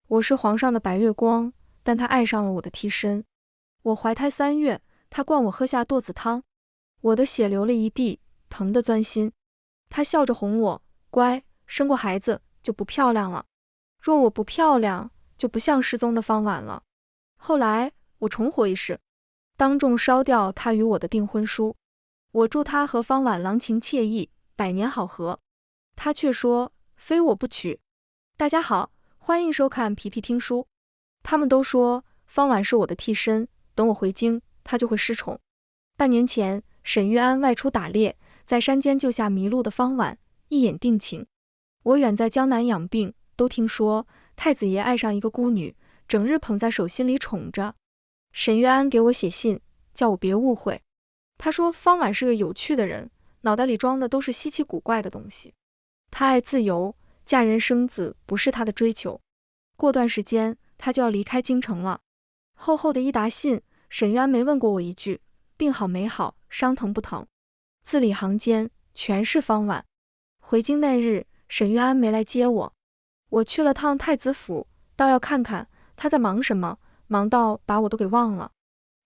我是皇上的白月光，但他爱上了我的替身。我怀胎3月，他灌我喝下堕子汤，我的血流了一地，疼得钻心。他笑着哄我，乖，生过孩子就不漂亮了。若我不漂亮，就不像失踪的方婉了。后来我重活一世，当众烧掉他与我的订婚书。我祝他和方婉郎情妾意，百年好合。他却说非我不娶。大家好，欢迎收看皮皮听书。他们都说方婉是我的替身，等我回京，他就会失宠。半年前，沈玉安外出打猎，在山间救下迷路的方婉，一眼定情。我远在江南养病，都听说太子爷爱上一个孤女，整日捧在手心里宠着。沈玉安给我写信，叫我别误会。他说方婉是个有趣的人，脑袋里装的都是稀奇古怪的东西。他爱自由，嫁人生子不是他的追求。过段时间他就要离开京城了。厚厚的一沓信，沈玉安没问过我一句，病好没好，伤疼不疼。字里行间全是方婉。回京那日，沈玉安没来接我。我去了趟太子府，倒要看看他在忙什么，忙到把我都给忘了。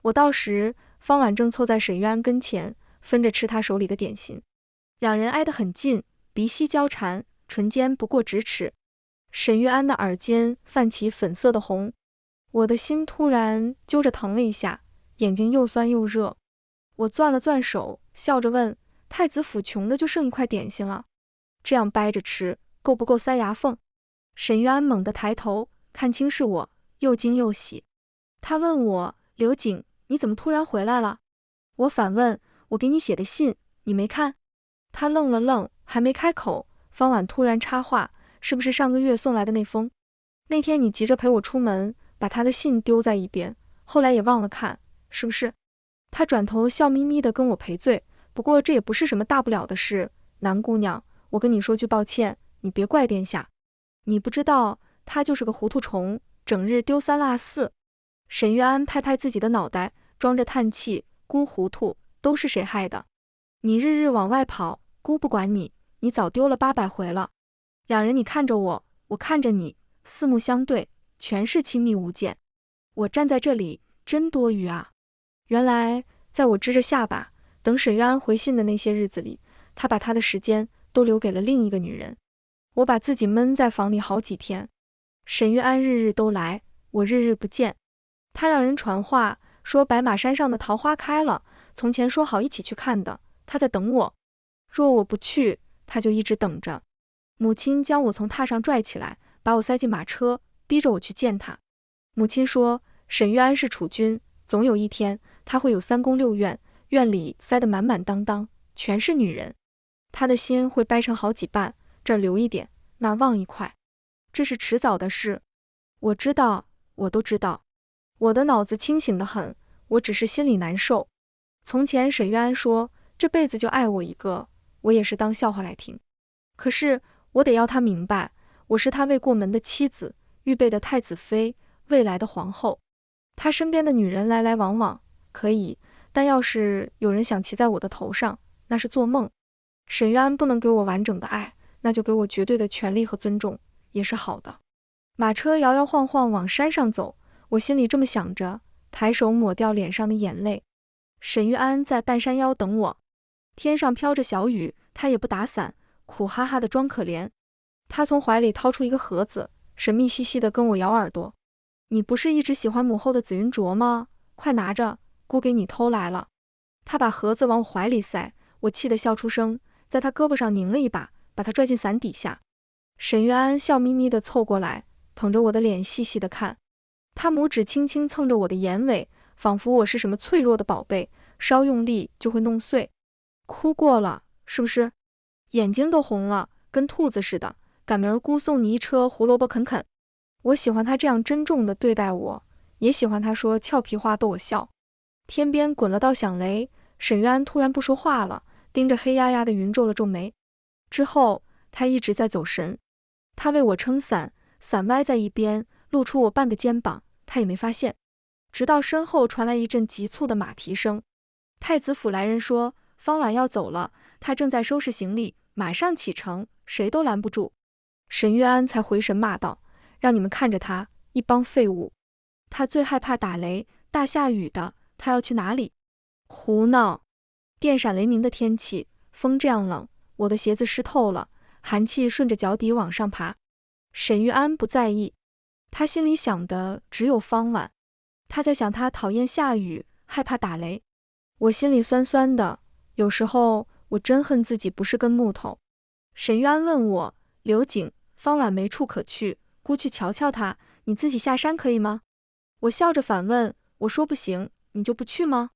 我到时，方婉正凑在沈玉安跟前，分着吃他手里的点心。两人挨得很近，鼻息交缠，唇间不过咫尺。沈玉安的耳尖泛起粉色的红，我的心突然揪着疼了一下，眼睛又酸又热。我攥了攥手，笑着问：太子府穷的就剩一块点心了，这样掰着吃，够不够塞牙缝？沈玉安猛地抬头，看清是我，又惊又喜。他问我：刘瑾，你怎么突然回来了？我反问：我给你写的信，你没看？他愣了愣，还没开口，方婉突然插话：是不是上个月送来的那封？那天你急着陪我出门，把他的信丢在一边，后来也忘了看，是不是？他转头笑眯眯地跟我赔罪，不过这也不是什么大不了的事，南姑娘，我跟你说句抱歉，你别怪殿下。你不知道，他就是个糊涂虫，整日丢三落四。沈玉安拍拍自己的脑袋，装着叹气：姑糊涂，都是谁害的？你日日往外跑，姑不管你，你早丢了800回了。两人你看着我，我看着你，四目相对，全是亲密无间。我站在这里真多余啊。原来在我支着下巴等沈玉安回信的那些日子里，他把他的时间都留给了另一个女人。我把自己闷在房里好几天，沈玉安日日都来，我日日不见。他让人传话说白马山上的桃花开了，从前说好一起去看的，他在等我。若我不去，他就一直等着。母亲将我从榻上拽起来，把我塞进马车，逼着我去见他。母亲说，沈玉安是储君，总有一天他会有3宫6院，院里塞得满满当当，全是女人。他的心会掰成好几半，这儿留一点，那儿忘一块，这是迟早的事。我知道，我都知道。我的脑子清醒得很，我只是心里难受。从前沈玉安说这辈子就爱我一个，我也是当笑话来听。可是我得要他明白，我是他未过门的妻子，预备的太子妃，未来的皇后。他身边的女人来来往往，可以，但要是有人想骑在我的头上，那是做梦。沈玉安不能给我完整的爱，那就给我绝对的权利和尊重，也是好的。马车摇摇晃晃往山上走，我心里这么想着，抬手抹掉脸上的眼泪。沈玉安在半山腰等我，天上飘着小雨，他也不打伞，苦哈哈的装可怜。他从怀里掏出一个盒子，神秘兮兮的跟我摇耳朵：你不是一直喜欢母后的紫云镯吗？快拿着，姑给你偷来了。他把盒子往我怀里塞，我气得笑出声，在他胳膊上拧了一把，把他拽进伞底下。沈玉安笑眯眯地凑过来，捧着我的脸细细地看，他拇指轻轻蹭着我的眼尾，仿佛我是什么脆弱的宝贝，稍用力就会弄碎。哭过了，是不是？眼睛都红了，跟兔子似的，赶明儿姑送你一车胡萝卜啃啃。我喜欢他这样珍重地对待我，也喜欢他说俏皮话逗我笑。天边滚了道响雷，沈玉安突然不说话了，盯着黑压压的云皱了皱眉。之后他一直在走神，他为我撑伞，伞歪在一边，露出我半个肩膀，他也没发现。直到身后传来一阵急促的马蹄声。太子府来人说方婉要走了，他正在收拾行李，马上启程，谁都拦不住。沈玉安才回神骂道：让你们看着他，一帮废物。他最害怕打雷，大下雨的，他要去哪里？胡闹！电闪雷鸣的天气，风这样冷，我的鞋子湿透了，寒气顺着脚底往上爬。沈玉安不在意，他心里想的只有方婉。他在想他讨厌下雨，害怕打雷。我心里酸酸的，有时候我真恨自己不是根木头。沈玉安问我，刘景，方婉没处可去，姑去瞧瞧她，你自己下山可以吗？我笑着反问，我说不行，你就不去吗？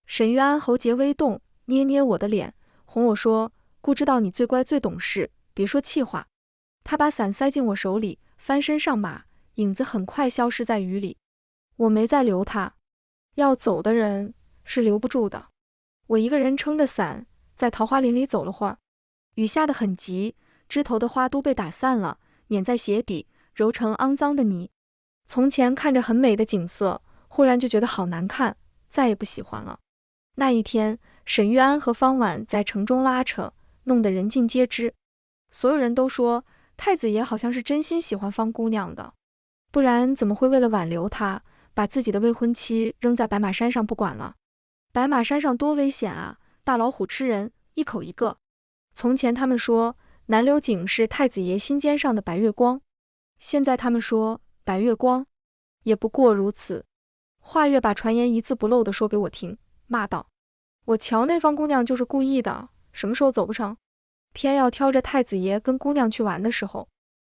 沈玉安喉结微动，捏捏我的脸，哄我说，姑知道你最乖最懂事，别说气话。他把伞塞进我手里，翻身上马，影子很快消失在雨里。我没再留他，要走的人是留不住的。我一个人撑着伞，在桃花林里走了会儿。雨下得很急，枝头的花都被打散了，碾在鞋底，揉成肮脏的泥。从前看着很美的景色，忽然就觉得好难看，再也不喜欢了。那一天，沈玉安和方婉在城中拉扯，弄得人尽皆知。所有人都说太子爷好像是真心喜欢方姑娘的，不然怎么会为了挽留她，把自己的未婚妻扔在白马山上不管了？白马山上多危险啊，大老虎吃人，一口一个。从前他们说南流井是太子爷心尖上的白月光，现在他们说白月光也不过如此。华月把传言一字不漏地说给我听，骂道：我瞧那方姑娘就是故意的，什么时候走不成，偏要挑着太子爷跟姑娘去玩的时候。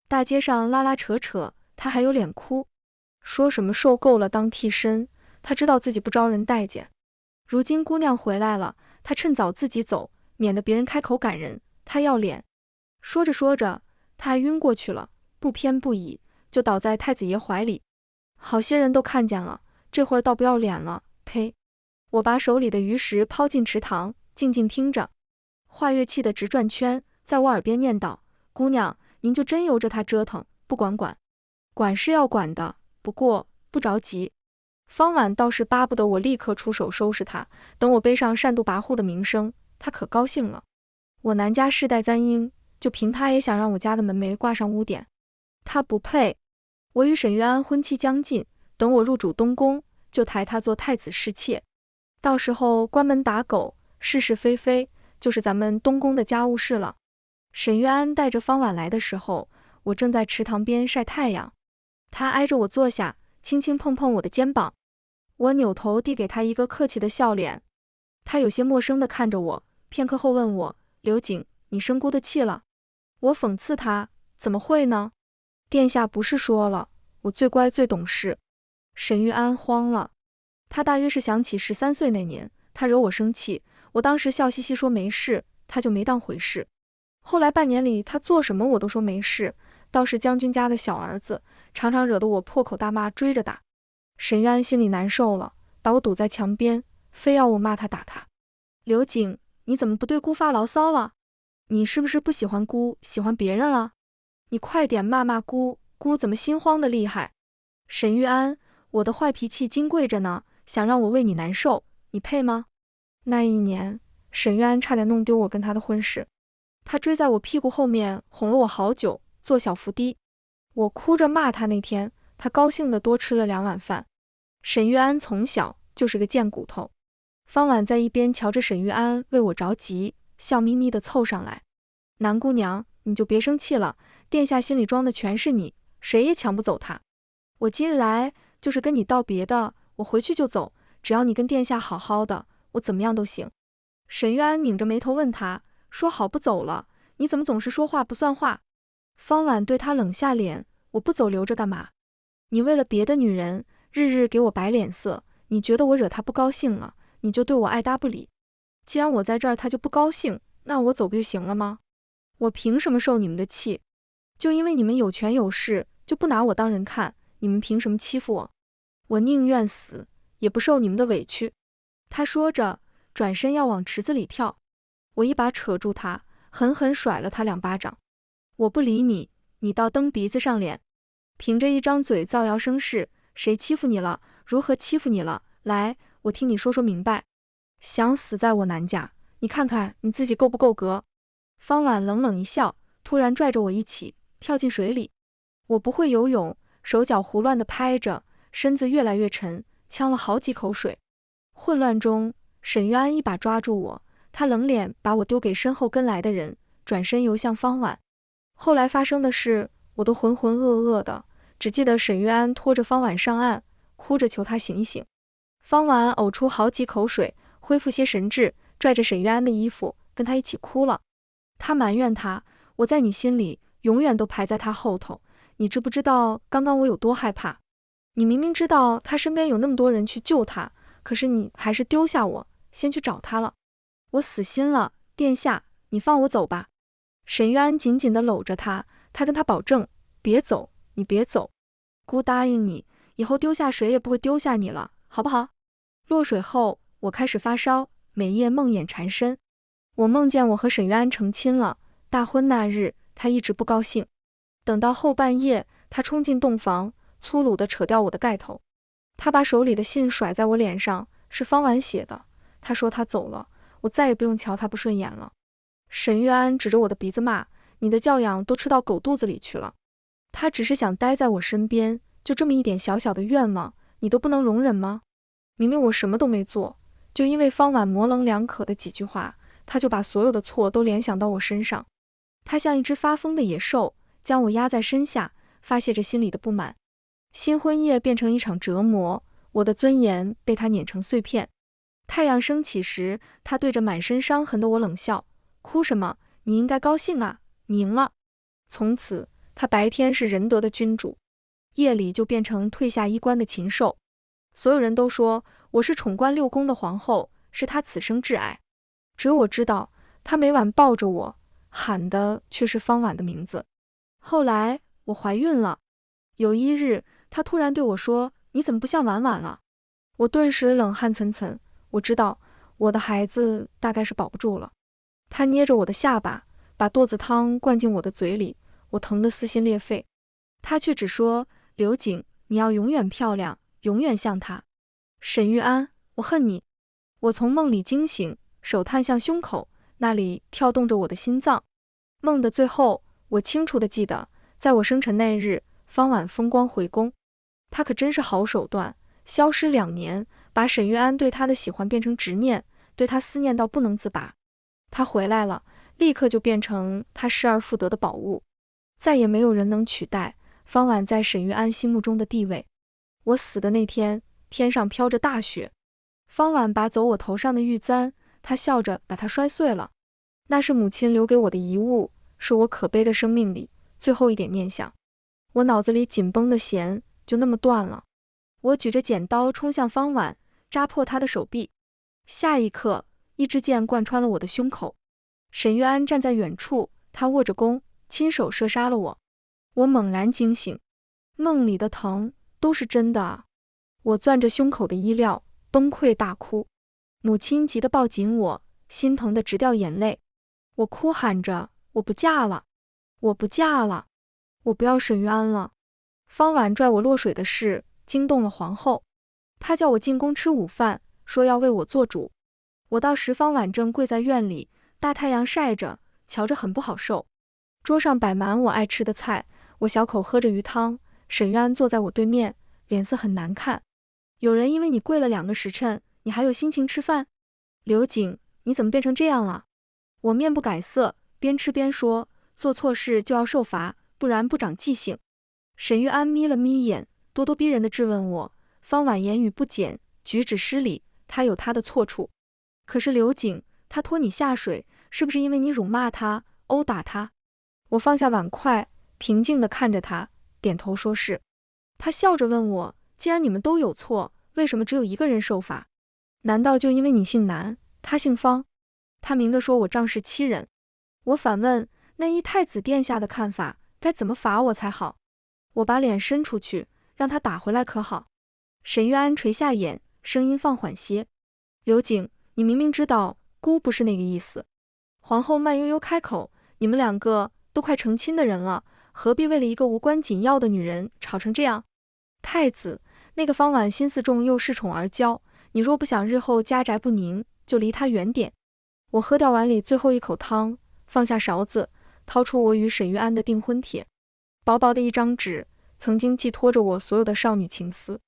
大街上拉拉扯扯，他还有脸哭，说什么受够了当替身，他知道自己不招人待见。如今姑娘回来了，他趁早自己走，免得别人开口赶人，他要脸。说着说着，他还晕过去了，不偏不倚，就倒在太子爷怀里。好些人都看见了，这会儿倒不要脸了，呸！我把手里的鱼食抛进池塘，静静听着。华月气得直转圈，在我耳边念叨：姑娘，您就真由着他折腾，不管管。管是要管的，不过不着急。方婉倒是巴不得我立刻出手收拾他，等我背上善妒跋扈的名声，他可高兴了。我南家世代簪缨，就凭他也想让我家的门楣挂上污点，他不配。我与沈玉安婚期将近，等我入主东宫，就抬他做太子侍妾。到时候关门打狗，是是非非，就是咱们东宫的家务事了。沈玉安带着方婉来的时候，我正在池塘边晒太阳，他挨着我坐下，轻轻碰碰我的肩膀。我扭头递给他一个客气的笑脸，他有些陌生地看着我，片刻后问我：刘景，你生姑的气了？我讽刺他：怎么会呢？殿下不是说了，我最乖最懂事。沈玉安慌了，他大约是想起13岁那年，他惹我生气，我当时笑嘻嘻说没事，他就没当回事。后来半年里他做什么我都说没事，倒是将军家的小儿子，常常惹得我破口大骂，追着打。沈玉安心里难受了，把我堵在墙边，非要我骂他打他。刘景，你怎么不对姑发牢骚了？你是不是不喜欢姑，喜欢别人了？你快点骂骂姑，姑怎么心慌的厉害？沈玉安，我的坏脾气金贵着呢，想让我为你难受，你配吗？那一年，沈玉安差点弄丢我跟他的婚事，他追在我屁股后面哄了我好久，做小伏低。我哭着骂他那天，他高兴地多吃了2碗饭。沈玉安从小就是个贱骨头。方婉在一边瞧着沈玉安为我着急，笑眯眯地凑上来：南姑娘，你就别生气了，殿下心里装的全是你，谁也抢不走他。我今日来就是跟你道别的，我回去就走，只要你跟殿下好好的，我怎么样都行。沈玉安拧着眉头问他，说好不走了，你怎么总是说话不算话？方婉对他冷下脸：我不走留着干嘛？你为了别的女人日日给我摆脸色，你觉得我惹他不高兴了，你就对我爱搭不理。既然我在这儿他就不高兴，那我走不就行了吗？我凭什么受你们的气？就因为你们有权有势，就不拿我当人看，你们凭什么欺负我？我宁愿死，也不受你们的委屈。他说着，转身要往池子里跳，我一把扯住他，狠狠甩了他2巴掌。我不理你，你倒蹬鼻子上脸，凭着一张嘴造谣生事，谁欺负你了？如何欺负你了？来，我听你说说明白。想死在我南家，你看看你自己够不够格？方婉冷冷一笑，突然拽着我一起跳进水里。我不会游泳，手脚胡乱地拍着，身子越来越沉，呛了好几口水。混乱中，沈玉安一把抓住我，他冷脸把我丢给身后跟来的人，转身游向方婉。后来发生的事，我都浑浑噩噩的，只记得沈玉安拖着方婉上岸，哭着求他醒一醒。方婉呕出好几口水，恢复些神智，拽着沈玉安的衣服，跟他一起哭了。他埋怨他，我在你心里永远都排在他后头，你知不知道刚刚我有多害怕？你明明知道他身边有那么多人去救他，可是你还是丢下我，先去找他了。我死心了，殿下，你放我走吧。沈玉安紧紧地搂着他，他跟他保证，别走，你别走。姑答应你，以后丢下谁也不会丢下你了，好不好？落水后，我开始发烧，每夜梦魇缠身。我梦见我和沈玉安成亲了，大婚那日，他一直不高兴。等到后半夜，他冲进洞房，粗鲁地扯掉我的盖头。他把手里的信甩在我脸上，是方婉写的。他说他走了，我再也不用瞧他不顺眼了。沈玉安指着我的鼻子骂，你的教养都吃到狗肚子里去了。他只是想待在我身边，就这么一点小小的愿望，你都不能容忍吗？明明我什么都没做，就因为方婉模棱两可的几句话，他就把所有的错都联想到我身上。他像一只发疯的野兽，将我压在身下，发泄着心里的不满。新婚夜变成一场折磨，我的尊严被他碾成碎片。太阳升起时，他对着满身伤痕的我冷笑，哭什么？你应该高兴啊，你赢了。从此，他白天是仁德的君主，夜里就变成褪下衣冠的禽兽。所有人都说我是宠冠6宫的皇后，是他此生挚爱。只有我知道，他每晚抱着我，喊的却是方婉的名字。后来我怀孕了，有一日，他突然对我说，你怎么不像婉婉了？我顿时冷汗涔涔，我知道我的孩子大概是保不住了。他捏着我的下巴，把舵子汤灌进我的嘴里，我疼得撕心裂肺。他却只说，刘瑾，你要永远漂亮，永远像他。沈玉安，我恨你。我从梦里惊醒，手探向胸口，那里跳动着我的心脏。梦的最后，我清楚地记得，在我生辰那日，方婉风光回宫。他可真是好手段，消失2年，把沈玉安对他的喜欢变成执念，对他思念到不能自拔。他回来了，立刻就变成他失而复得的宝物，再也没有人能取代方婉在沈玉安心目中的地位。我死的那天，天上飘着大雪，方婉拔走我头上的玉簪，她笑着把它摔碎了。那是母亲留给我的遗物，是我可悲的生命里最后一点念想。我脑子里紧绷的弦就那么断了。我举着剪刀冲向方婉，扎破她的手臂。下一刻，一支箭贯穿了我的胸口。沈玉安站在远处，他握着弓，亲手射杀了我。我猛然惊醒，梦里的疼都是真的啊！我攥着胸口的衣料，崩溃大哭。母亲急得抱紧我，心疼得直掉眼泪。我哭喊着，我不嫁了，我不嫁了，我不要沈玉安了。方婉拽我落水的事惊动了皇后，她叫我进宫吃午饭，说要为我做主。我到时方婉正跪在院里，大太阳晒着，瞧着很不好受。桌上摆满我爱吃的菜，我小口喝着鱼汤。沈玉安坐在我对面，脸色很难看。有人因为你跪了2个时辰，你还有心情吃饭？刘瑾，你怎么变成这样了？我面不改色，边吃边说，做错事就要受罚，不然不长记性。沈玉安眯了眯眼，咄咄逼人地质问我，方婉言语不检，举止失礼，他有他的错处。可是刘瑾，他拖你下水，是不是因为你辱骂他，殴打他？我放下碗筷，平静地看着他，点头说是。他笑着问我，既然你们都有错，为什么只有一个人受罚？难道就因为你姓南，他姓方？他明地说我仗势欺人。我反问，那依太子殿下的看法，该怎么罚我才好？我把脸伸出去，让他打回来可好？沈玉安垂下眼，声音放缓些，刘瑾，你明明知道姑不是那个意思。皇后慢悠悠开口，你们2个都快成亲的人了，何必为了一个无关紧要的女人吵成这样？太子，那个方婉心思重又恃宠而骄，你若不想日后家宅不宁，就离她远点。我喝掉碗里最后一口汤，放下勺子，掏出我与沈玉安的订婚帖，薄薄的一张纸，曾经寄托着我所有的少女情思。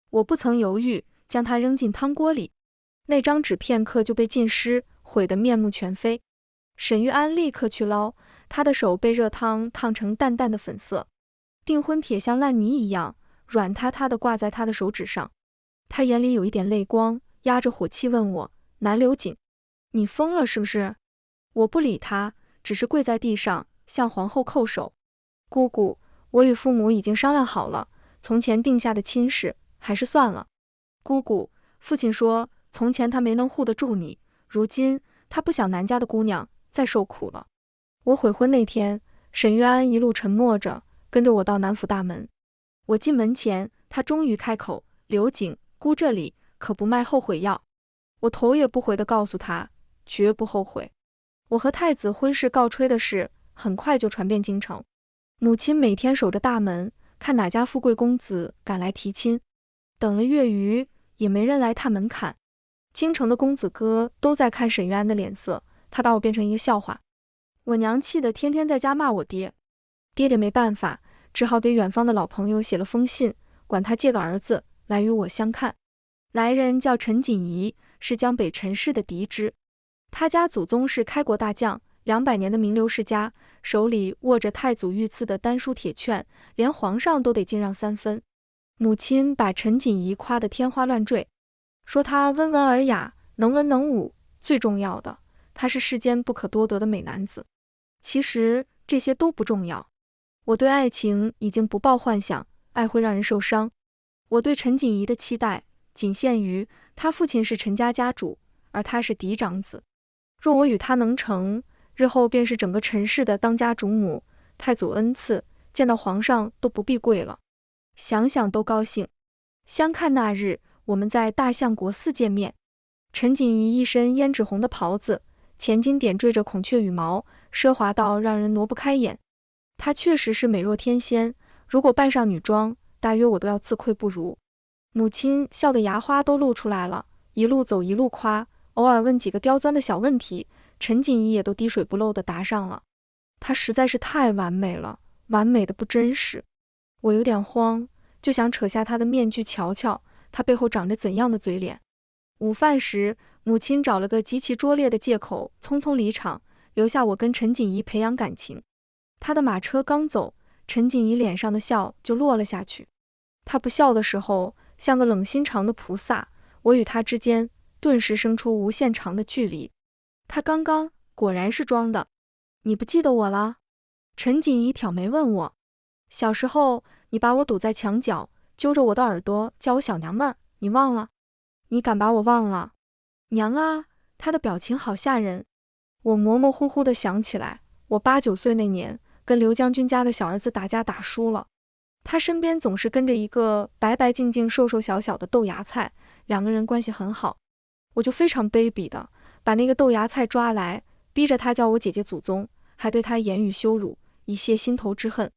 我不曾犹豫，将它扔进汤锅里，那张纸片刻就被浸湿，毁得面目全非。沈玉安立刻去捞，他的手被热汤烫成淡淡的粉色，订婚帖像烂泥一样软塌塌地挂在他的手指上。他眼里有一点泪光，压着火气问我：南流景，你疯了是不是？我不理他，只是跪在地上向皇后叩首。姑姑，我与父母已经商量好了，从前定下的亲事还是算了。姑姑，父亲说从前他没能护得住你，如今他不想南家的姑娘再受苦了。我悔婚那天，沈玉安一路沉默着跟着我到南府大门。我进门前，他终于开口：刘景，姑这里可不卖后悔药。我头也不回地告诉他，绝不后悔。我和太子婚事告吹的事很快就传遍京城，母亲每天守着大门，看哪家富贵公子赶来提亲。等了月余，也没人来探门槛。京城的公子哥都在看沈玉安的脸色，他把我变成一个笑话。我娘气得天天在家骂我爹，爹爹没办法，只好给远方的老朋友写了封信，管他借个儿子来与我相看。来人叫陈锦仪，是江北陈氏的嫡支，他家祖宗是开国大将，200年的名流世家，手里握着太祖御赐的丹书铁券，连皇上都得敬让3分。母亲把陈锦仪夸得天花乱坠，说他温文尔雅，能文能武，最重要的，他是世间不可多得的美男子。其实这些都不重要，我对爱情已经不抱幻想，爱会让人受伤。我对陈锦仪的期待仅限于他父亲是陈家家主，而他是嫡长子。若我与他能成，日后便是整个陈氏的当家主母，太祖恩赐，见到皇上都不必跪了。想想都高兴。相看那日，我们在大相国寺见面。陈锦仪一身胭脂红的袍子，前襟点缀着孔雀羽毛，奢华到让人挪不开眼。她确实是美若天仙，如果扮上女装，大约我都要自愧不如。母亲笑得牙花都露出来了，一路走一路夸，偶尔问几个刁钻的小问题，陈锦仪也都滴水不漏地答上了。她实在是太完美了，完美的不真实。我有点慌，就想扯下她的面具瞧瞧，她背后长着怎样的嘴脸。午饭时，母亲找了个极其拙劣的借口，匆匆离场，留下我跟陈锦仪培养感情。她的马车刚走，陈锦仪脸上的笑就落了下去。她不笑的时候，像个冷心肠的菩萨，我与她之间顿时生出无限长的距离。她刚刚果然是装的。你不记得我了？陈锦仪挑眉问我。小时候，你把我堵在墙角，揪着我的耳朵叫我小娘们儿，你忘了？你敢把我忘了？娘啊，她的表情好吓人。我模模糊糊地想起来，我8、9岁那年，跟刘将军家的小儿子打架打输了。他身边总是跟着一个白白净净、瘦瘦小小的豆芽菜，2个人关系很好。我就非常卑鄙的把那个豆芽菜抓来，逼着他叫我姐姐祖宗，还对他言语羞辱，以泄心头之恨。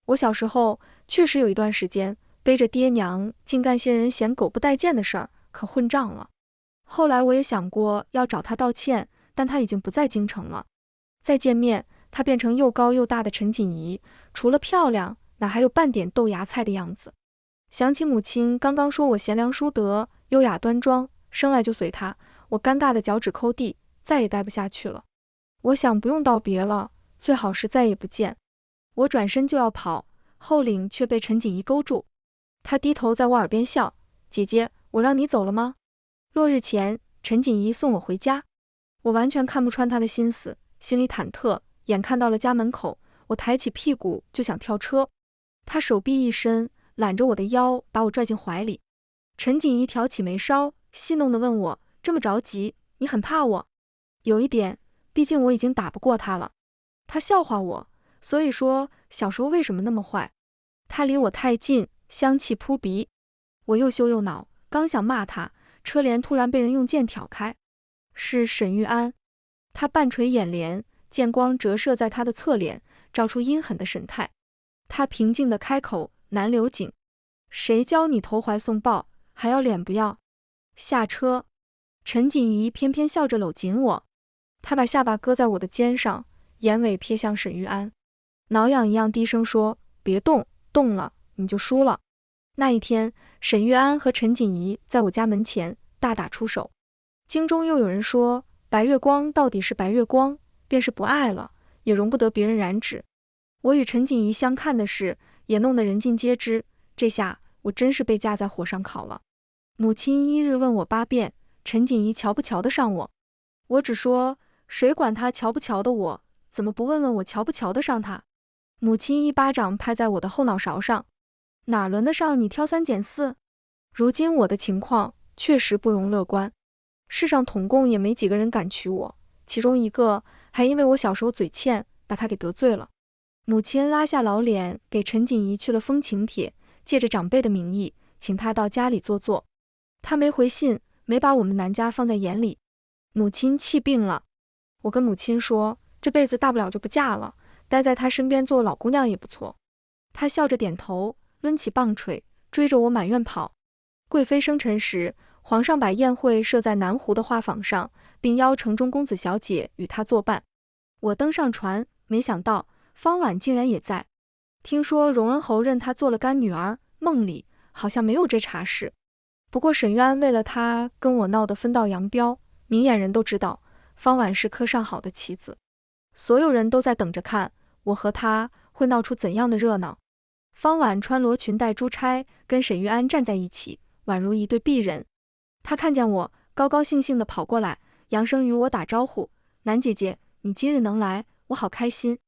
我小时候确实有一段时间背着爹娘净干些人嫌狗不待见的事儿，可混账了。后来我也想过要找他道歉，但他已经不在京城了。再见面，他变成又高又大的陈锦仪，除了漂亮，哪还有半点豆芽菜的样子。想起母亲刚刚说我贤良淑德、优雅端庄，生来就随他，我尴尬的脚趾抠地，再也待不下去了。我想不用道别了，最好是再也不见。我转身就要跑，后领却被陈锦仪勾住。他低头在我耳边笑：姐姐，我让你走了吗？落日前，陈锦仪送我回家。我完全看不穿他的心思，心里忐忑，眼看到了家门口，我抬起屁股就想跳车。他手臂一伸，揽着我的腰，把我拽进怀里。陈锦仪挑起眉梢，戏弄地问我：这么着急，你很怕我？有一点，毕竟我已经打不过他了。他笑话我，所以说小时候为什么那么坏？他离我太近，香气扑鼻。我又羞又恼，刚想骂他，车帘突然被人用剑挑开。是沈玉安。他半垂眼帘，剑光折射在他的侧脸，照出阴狠的神态。他平静地开口：南流景，谁教你投怀送抱，还要脸不要？下车。陈锦仪偏偏笑着搂紧我，他把下巴搁在我的肩上，眼尾瞥向沈玉安，挠痒一样低声说：别动，动了你就输了。那一天，沈玉安和陈锦仪在我家门前大打出手。京中又有人说，白月光到底是白月光，便是不爱了，也容不得别人染指。我与陈锦仪相看的事，也弄得人尽皆知。这下我真是被架在火上烤了。母亲一日问我8遍，陈锦仪瞧不瞧得上我？我只说，谁管他瞧不瞧得我，怎么不问问我瞧不瞧得上他？母亲一巴掌拍在我的后脑勺上，哪轮得上你挑3拣4？如今我的情况确实不容乐观，世上统共也没几个人敢娶我，其中一个还因为我小时候嘴欠，把他给得罪了。母亲拉下老脸给陈锦仪去了封请帖，借着长辈的名义，请他到家里坐坐。他没回信，没把我们南家放在眼里。母亲气病了，我跟母亲说，这辈子大不了就不嫁了，待在他身边做老姑娘也不错。她笑着点头，抡起棒槌，追着我满院跑。贵妃生辰时，皇上把宴会设在南湖的画舫上，并邀城中公子小姐与他作伴。我登上船，没想到方婉竟然也在。听说荣恩侯认她做了干女儿，梦里好像没有这茬事。不过沈玉安为了他跟我闹得分道扬镳，明眼人都知道方婉是科上好的棋子，所有人都在等着看我和他会闹出怎样的热闹。方婉穿罗裙戴珠钗，跟沈玉安站在一起，宛如一对璧人。他看见我，高高兴兴地跑过来，扬声与我打招呼：“南姐姐，你今日能来，我好开心。”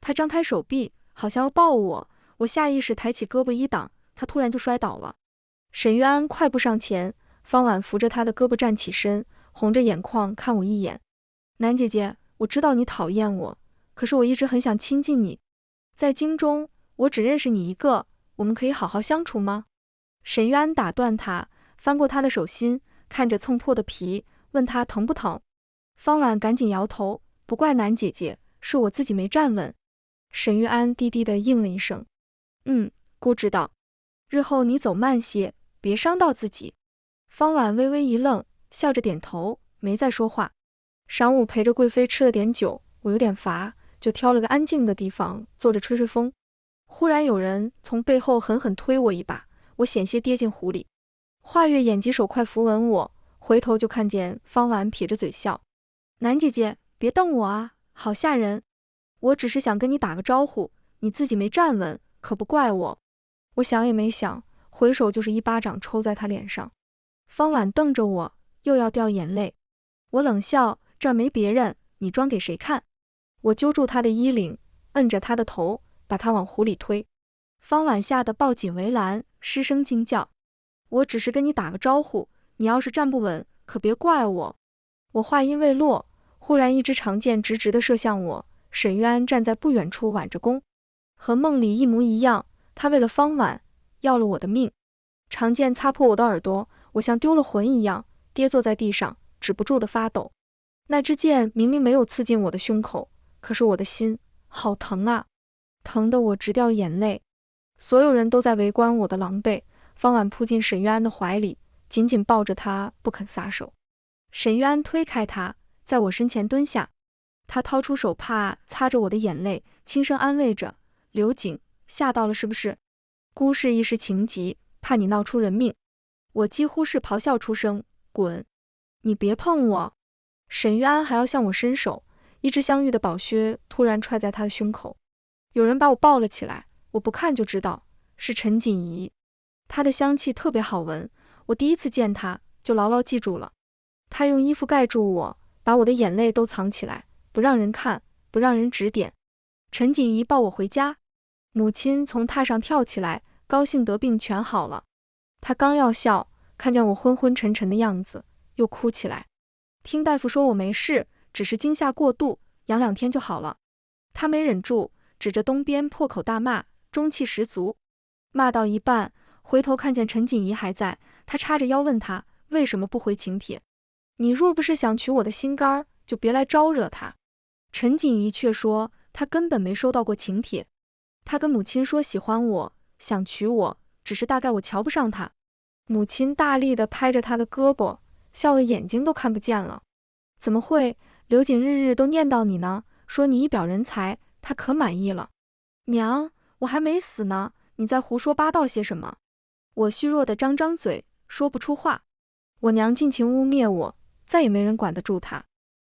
他张开手臂，好像要抱我，我下意识抬起胳膊一挡，他突然就摔倒了。沈玉安快步上前，方婉扶着他的胳膊站起身，红着眼眶看我一眼：“南姐姐，我知道你讨厌我，可是我一直很想亲近你。在京中，我只认识你一个，我们可以好好相处吗？”沈玉安打断他，翻过他的手心，看着蹭破的皮，问他疼不疼。方婉赶紧摇头：“不怪南姐姐，是我自己没站稳。”沈玉安低低地应了一声：“姑知道，日后你走慢些，别伤到自己。”方婉微微一愣，笑着点头，没再说话。晌午陪着贵妃吃了点酒，我有点乏，就挑了个安静的地方坐着吹吹风。忽然有人从背后狠狠推我一把，我险些跌进湖里。华月眼疾手快扶稳我，回头就看见方婉撇着嘴笑：“南姐姐，别瞪我啊，好吓人。我只是想跟你打个招呼，你自己没站稳，可不怪我。”我想也没想，回手就是一巴掌抽在他脸上。方婉瞪着我，又要掉眼泪。我冷笑：“这儿没别人，你装给谁看？”我揪住他的衣领，摁着他的头，把他往湖里推。方婉吓得抱紧围栏，失声惊叫：“我只是跟你打个招呼，你要是站不稳，可别怪我。”我话音未落，忽然一支长箭直直地射向我。沈玉安站在不远处挽着弓，和梦里一模一样。他为了方婉要了我的命。长剑擦破我的耳朵，我像丢了魂一样跌坐在地上，止不住的发抖。那支箭明明没有刺进我的胸口，可是我的心好疼啊，疼得我直掉眼泪。所有人都在围观我的狼狈。方婉扑进沈玉安的怀里，紧紧抱着他不肯撒手。沈玉安推开他，在我身前蹲下，他掏出手帕擦着我的眼泪，轻声安慰着：“刘瑾，吓到了是不是？姑是一时情急，怕你闹出人命。”我几乎是咆哮出声：“滚！你别碰我！”沈玉安还要向我伸手，一只香玉的宝靴突然踹在他的胸口。有人把我抱了起来，我不看就知道是陈锦仪。她的香气特别好闻，我第一次见她就牢牢记住了。她用衣服盖住我，把我的眼泪都藏起来，不让人看，不让人指点。陈锦仪抱我回家，母亲从榻上跳起来，高兴得病全好了。她刚要笑，看见我昏昏沉沉的样子，又哭起来。听大夫说我没事，只是惊吓过度，养2天就好了。她没忍住，指着东边破口大骂，中气十足。骂到一半，回头看见陈锦仪还在，她叉着腰问他为什么不回请帖。你若不是想取我的心肝，就别来招惹他。陈锦仪却说她根本没收到过请帖，她跟母亲说喜欢我，想娶我，只是大概我瞧不上她。母亲大力地拍着她的胳膊，笑得眼睛都看不见了。怎么会，刘瑾日日都念叨你呢，说你一表人才，她可满意了。娘，我还没死呢，你在胡说八道些什么？我虚弱的张张嘴，说不出话。我娘尽情污蔑我，再也没人管得住她。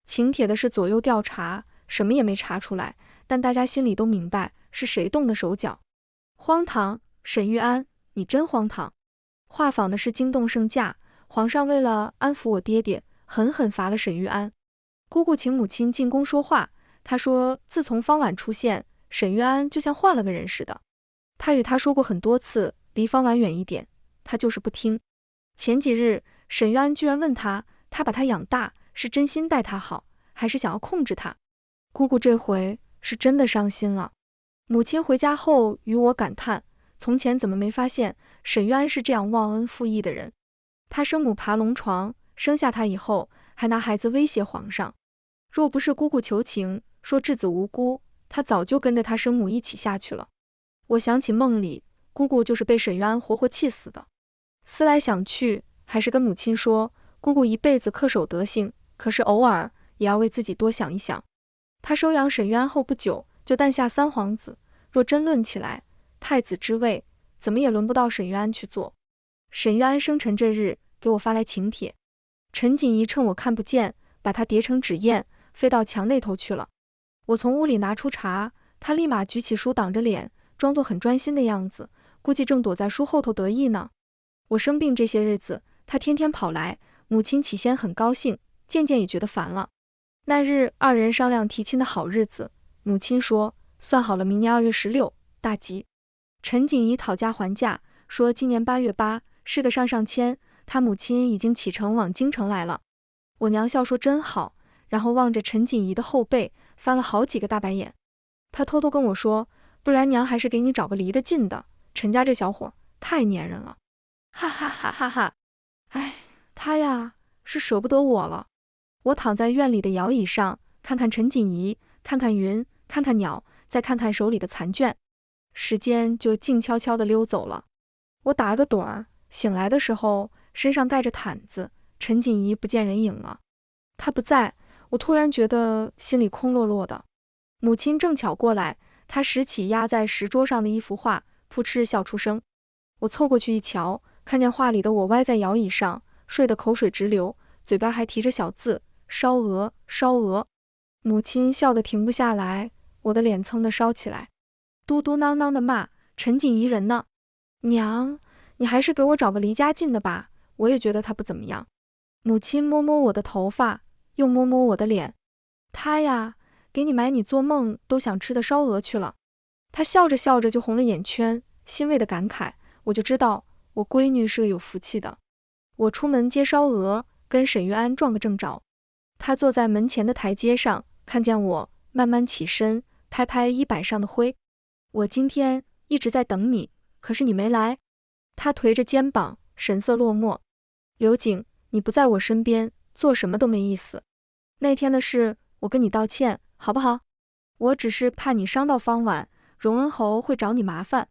请帖的是左右调查，什么也没查出来，但大家心里都明白是谁动的手脚。荒唐，沈玉安，你真荒唐！画舫的是惊动圣驾，皇上为了安抚我爹爹，狠狠罚了沈玉安。姑姑请母亲进宫说话，她说自从方婉出现，沈玉安就像换了个人似的。她与他说过很多次，离方婉远一点，他就是不听。前几日，沈玉安居然问他把他养大，是真心待他好，还是想要控制他？姑姑这回是真的伤心了。母亲回家后与我感叹，从前怎么没发现沈玉安是这样忘恩负义的人？他生母爬龙床，生下他以后，还拿孩子威胁皇上。若不是姑姑求情，说质子无辜，他早就跟着他生母一起下去了。我想起梦里，姑姑就是被沈玉安活活气死的。思来想去，还是跟母亲说，姑姑一辈子恪守德行，可是偶尔也要为自己多想一想。她收养沈玉安后不久，就诞下三皇子，若真论起来，太子之位怎么也轮不到沈玉安去做。沈玉安生辰这日，给我发来请帖。陈锦仪趁我看不见，把它叠成纸砚，飞到墙那头去了。我从屋里拿出茶，他立马举起书挡着脸，装作很专心的样子，估计正躲在书后头得意呢。我生病这些日子，他天天跑来，母亲起先很高兴，渐渐也觉得烦了。那日二人商量提亲的好日子，母亲说算好了明年2月16，大吉。陈锦仪讨价还价，说今年8月8是个上签，他母亲已经启程往京城来了。我娘笑说真好，然后望着陈锦仪的后背翻了好几个大白眼。她偷偷跟我说，不然娘还是给你找个离得近的，陈家这小伙太粘人了。哈哈哈哈哈！哎，他呀是舍不得我了。我躺在院里的摇椅上，看看陈锦仪，看看云，看看鸟，再看看手里的残卷，时间就静悄悄地溜走了。我打了个盹儿，醒来的时候身上盖着毯子，陈锦仪不见人影了。她不在，我突然觉得心里空落落的。母亲正巧过来，她拾起压在石桌上的一幅画，扑哧笑出声。我凑过去一瞧，看见画里的我歪在摇椅上，睡得口水直流，嘴边还提着小字烧鹅烧鹅。母亲笑得停不下来，我的脸蹭地烧起来，嘟嘟囔囔地骂陈锦仪人呢。娘，你还是给我找个离家近的吧，我也觉得他不怎么样。母亲摸摸我的头发，又摸摸我的脸。他呀，给你买你做梦都想吃的烧鹅去了。他笑着笑着就红了眼圈，欣慰地感慨，我就知道我闺女是个有福气的。我出门接烧鹅，跟沈玉安撞个正着。他坐在门前的台阶上，看见我，慢慢起身，拍拍衣摆上的灰。我今天一直在等你，可是你没来。他颓着肩膀，神色落寞。刘景，你不在我身边，做什么都没意思。那天的事，我跟你道歉，好不好？我只是怕你伤到方婉，荣恩侯会找你麻烦。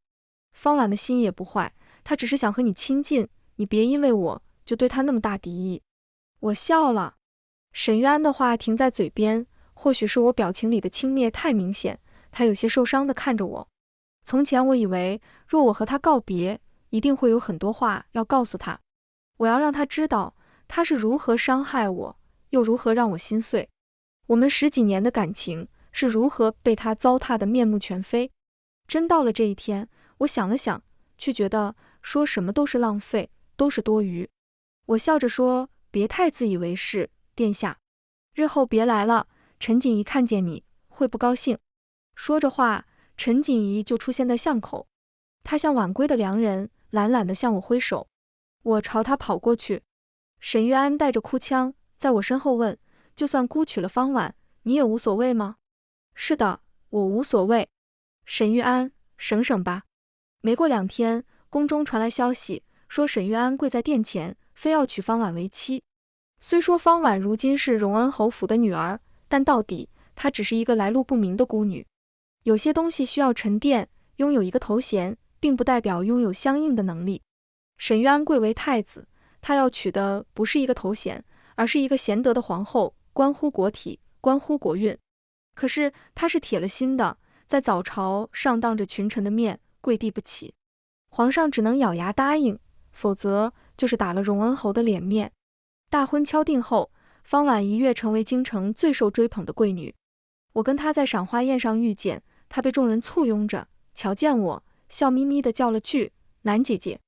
方婉的心也不坏，他只是想和你亲近，你别因为我就对他那么大敌意。我笑了。沈玉安的话停在嘴边，或许是我表情里的轻蔑太明显，他有些受伤地看着我。从前我以为，若我和他告别，一定会有很多话要告诉他，我要让他知道他是如何伤害我，又如何让我心碎。我们10几年的感情是如何被他糟蹋得面目全非。真到了这一天，我想了想，却觉得说什么都是浪费，都是多余。我笑着说，别太自以为是，殿下，日后别来了，陈锦仪看见你会不高兴。说着话，陈锦仪就出现在巷口，他像晚归的良人，懒懒地向我挥手。我朝他跑过去。沈玉安带着哭腔在我身后问，就算姑娶了方婉，你也无所谓吗？是的，我无所谓。沈玉安，省省吧。没过2天，宫中传来消息，说沈玉安跪在殿前，非要娶方婉为妻。虽说方婉如今是荣恩侯府的女儿，但到底她只是一个来路不明的孤女。有些东西需要沉淀，拥有一个头衔，并不代表拥有相应的能力。沈玉安贵为太子，她要娶的不是一个头衔，而是一个贤德的皇后，关乎国体，关乎国运。可是她是铁了心的，在早朝上当着群臣的面跪地不起。皇上只能咬牙答应，否则就是打了荣恩侯的脸面。大婚敲定后，方婉一跃成为京城最受追捧的贵女。我跟她在赏花宴上遇见，她被众人簇拥着，瞧见我，笑眯眯地叫了句南姐姐。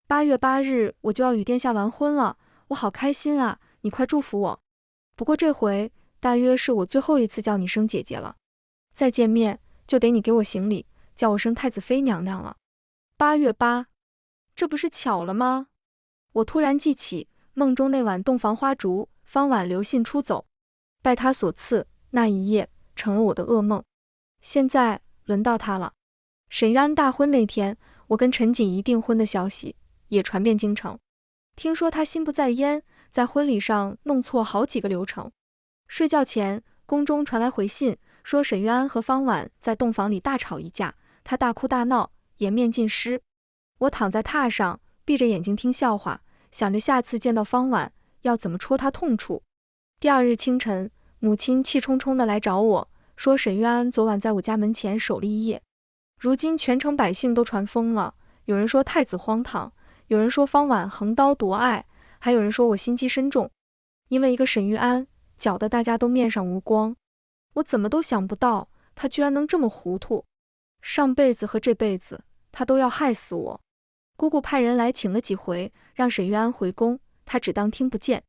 8月8日我就要与殿下完婚了，我好开心啊，你快祝福我。不过这回大约是我最后一次叫你声姐姐了，再见面就得你给我行礼，叫我声太子妃娘娘了。8月8，这不是巧了吗？我突然记起梦中那晚洞房花烛，方婉留信出走，拜他所赐，那一夜成了我的噩梦。现在轮到他了。沈玉安大婚那天，我跟陈锦仪订婚的消息也传遍京城。听说他心不在焉，在婚礼上弄错好几个流程。睡觉前，宫中传来回信，说沈玉安和方婉在洞房里大吵一架，他大哭大闹，颜面尽失。我躺在榻上，闭着眼睛听笑话，想着下次见到方婉要怎么戳他痛处。第二日清晨，母亲气冲冲地来找我，说沈玉安昨晚在我家门前守了一夜。如今全城百姓都传疯了，有人说太子荒唐，有人说方婉横刀夺爱，还有人说我心机深重，因为一个沈玉安，搅得大家都面上无光。我怎么都想不到，他居然能这么糊涂。上辈子和这辈子，他都要害死我。姑姑派人来请了几回，让沈玉安回宫，他只当听不见。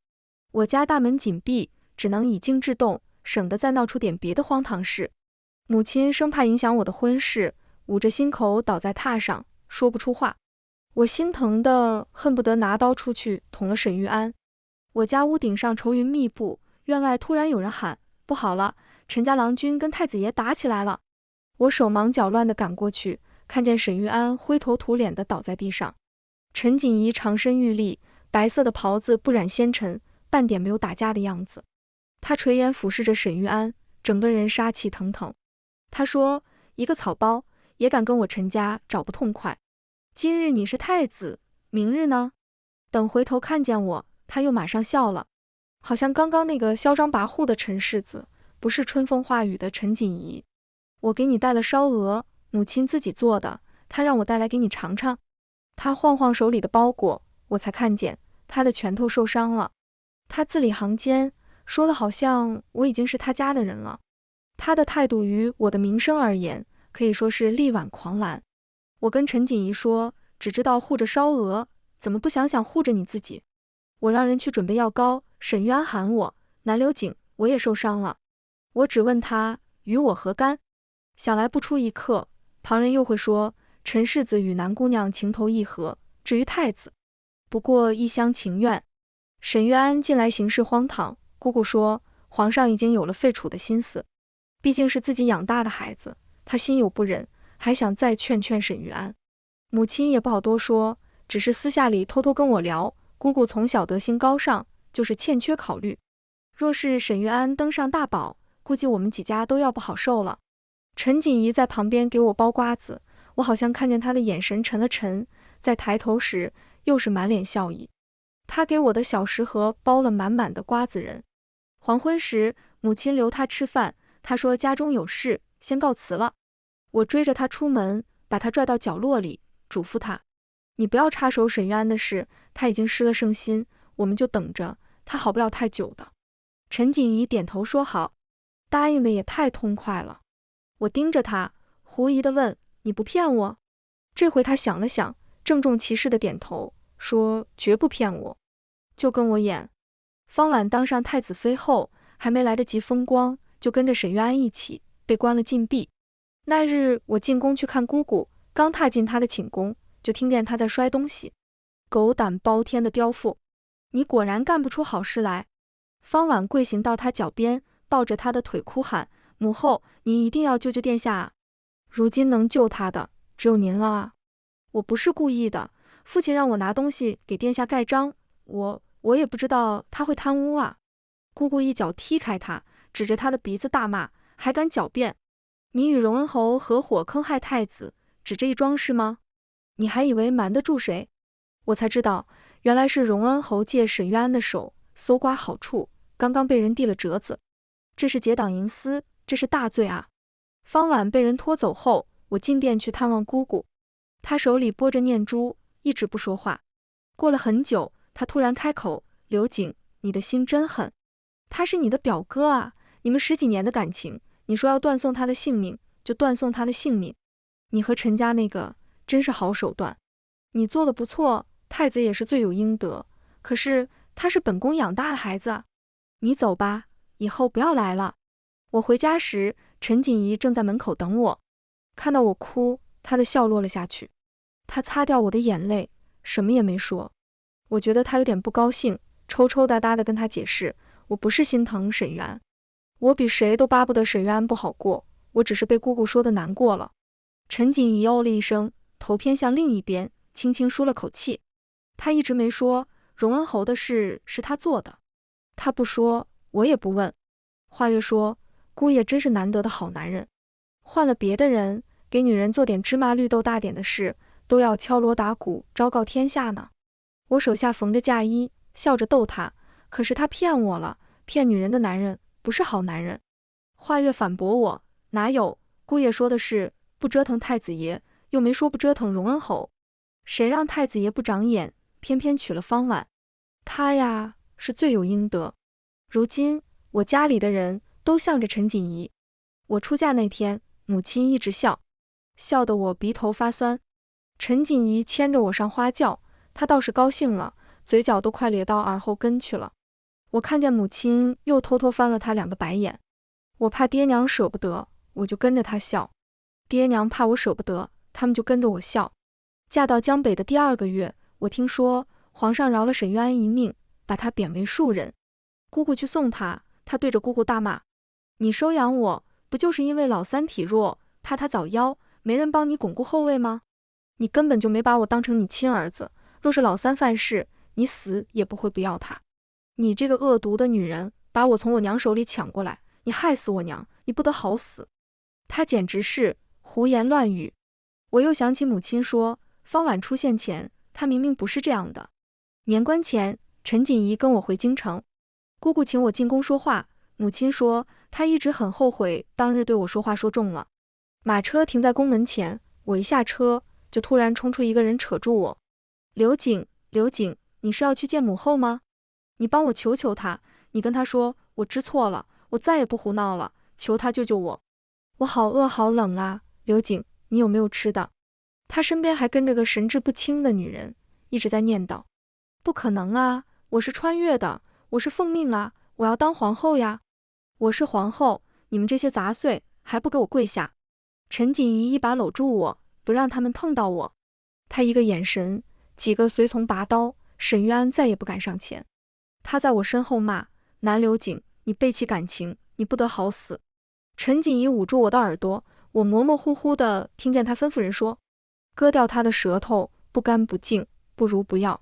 我家大门紧闭，只能以静制动，省得再闹出点别的荒唐事。母亲生怕影响我的婚事，捂着心口倒在榻上，说不出话。我心疼的恨不得拿刀出去捅了沈玉安。我家屋顶上愁云密布，院外突然有人喊：不好了，陈家郎君跟太子爷打起来了。我手忙脚乱地赶过去，看见沈玉安灰头土脸地倒在地上。陈锦仪长身玉立，白色的袍子不染纤尘，半点没有打架的样子。他垂眼俯视着沈玉安，整个人杀气腾腾。他说：一个草包也敢跟我陈家找不痛快，今日你是太子，明日呢？等回头看见我，他又马上笑了，好像刚刚那个嚣张跋扈的陈世子，不是春风化雨的陈锦仪。我给你带了烧鹅，母亲自己做的，她让我带来给你尝尝。他晃晃手里的包裹，我才看见他的拳头受伤了。他字里行间说的好像我已经是他家的人了。他的态度于我的名声而言，可以说是力挽狂澜。我跟陈锦仪说，只知道护着烧鹅，怎么不想想护着你自己？我让人去准备药膏，沈玉安喊我，南流景，我也受伤了。我只问他，与我何干？想来不出一刻，旁人又会说，陈世子与南姑娘情投意合，至于太子，不过一厢情愿。沈玉安近来行事荒唐，姑姑说，皇上已经有了废除的心思，毕竟是自己养大的孩子，他心有不忍，还想再劝劝沈玉安。母亲也不好多说，只是私下里偷偷跟我聊，姑姑从小德行高尚，就是欠缺考虑。若是沈玉安登上大宝，估计我们几家都要不好受了。陈锦仪在旁边给我剥瓜子，我好像看见她的眼神沉了沉，再抬头时又是满脸笑意。她给我的小食盒包了满满的瓜子仁。黄昏时，母亲留她吃饭，她说家中有事，先告辞了。我追着她出门，把她拽到角落里，嘱咐她，你不要插手沈玉安的事，他已经失了圣心，我们就等着，他好不了太久的。陈锦仪点头说好，答应的也太痛快了。我盯着他，狐疑地问，你不骗我？这回他想了想，郑重其事地点头，说绝不骗我，就跟我演。方婉当上太子妃后，还没来得及风光，就跟着沈玉安一起被关了禁闭。那日我进宫去看姑姑，刚踏进她的寝宫，就听见她在摔东西。狗胆包天的刁妇，你果然干不出好事来。方婉跪行到她脚边，抱着她的腿哭喊，母后，您一定要救救殿下啊！如今能救他的只有您了啊！我不是故意的，父亲让我拿东西给殿下盖章，我也不知道他会贪污啊！姑姑一脚踢开他，指着他的鼻子大骂，还敢狡辩！你与荣恩侯合伙坑害太子，只这一桩事吗？你还以为瞒得住谁？我才知道，原来是荣恩侯借沈玉安的手搜刮好处，刚刚被人递了折子。这是结党营私，这是大罪啊！方婉被人拖走后，我进殿去探望姑姑。他手里拨着念珠，一直不说话。过了很久，他突然开口：“刘瑾，你的心真狠。他是你的表哥啊，你们10几年的感情，你说要断送他的性命，就断送他的性命。你和陈家那个真是好手段。你做的不错，太子也是罪有应得。可是他是本宫养大的孩子，你走吧，以后不要来了。”我回家时，陈锦仪正在门口等我，看到我哭，她的笑落了下去。她擦掉我的眼泪，什么也没说。我觉得她有点不高兴，抽抽搭搭地跟她解释，我不是心疼沈玉安，我比谁都巴不得沈玉安不好过，我只是被姑姑说的难过了。陈锦仪哦了一声，头偏向另一边，轻轻舒了口气。她一直没说荣恩侯的事是她做的，她不说，我也不问。华月说，姑爷真是难得的好男人，换了别的人，给女人做点芝麻绿豆大点的事，都要敲锣打鼓昭告天下呢。我手下缝着嫁衣，笑着逗他，可是他骗我了，骗女人的男人不是好男人。华月反驳我，哪有，姑爷说的是不折腾太子爷，又没说不折腾荣恩侯。谁让太子爷不长眼，偏偏娶了方婉，他呀是罪有应得。如今我家里的人都向着陈锦仪。我出嫁那天，母亲一直笑，笑得我鼻头发酸。陈锦仪牵着我上花轿，她倒是高兴了，嘴角都快咧到耳后根去了。我看见母亲又偷偷翻了她2个白眼。我怕爹娘舍不得，我就跟着她笑；爹娘怕我舍不得，他们就跟着我笑。嫁到江北的第2个月，我听说皇上饶了沈玉安一命，把她贬为庶人。姑姑去送她，她对着姑姑大骂，你收养我不就是因为老三体弱，怕他早夭，没人帮你巩固后位吗？你根本就没把我当成你亲儿子，若是老三犯事，你死也不会不要他。你这个恶毒的女人，把我从我娘手里抢过来，你害死我娘，你不得好死。她简直是胡言乱语。我又想起母亲说，方婉出现前，她明明不是这样的。年关前，陈锦仪跟我回京城，姑姑请我进宫说话，母亲说她一直很后悔当日对我说话说重了。马车停在宫门前，我一下车，就突然冲出一个人扯住我，刘瑾，刘瑾，你是要去见母后吗？你帮我求求她，你跟她说我知错了，我再也不胡闹了，求她救救我。我好饿好冷啊，刘瑾，你有没有吃的？她身边还跟着个神志不清的女人，一直在念叨，不可能啊，我是穿越的，我是奉命啊，我要当皇后呀。我是皇后，你们这些杂碎还不给我跪下。陈锦仪一把搂住我，不让他们碰到我。他一个眼神，几个随从拔刀，沈玉安再也不敢上前。他在我身后骂，南刘瑾，你背弃感情，你不得好死。陈锦仪捂住我的耳朵，我模模糊糊地听见他吩咐人说，割掉他的舌头，不干不净，不如不要。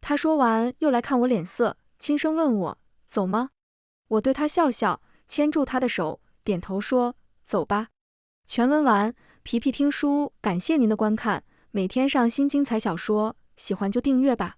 他说完又来看我脸色，轻声问我，走吗？我对他笑笑，牵住他的手，点头说，走吧。全文完，皮皮听书，感谢您的观看，每天上新精彩小说，喜欢就订阅吧。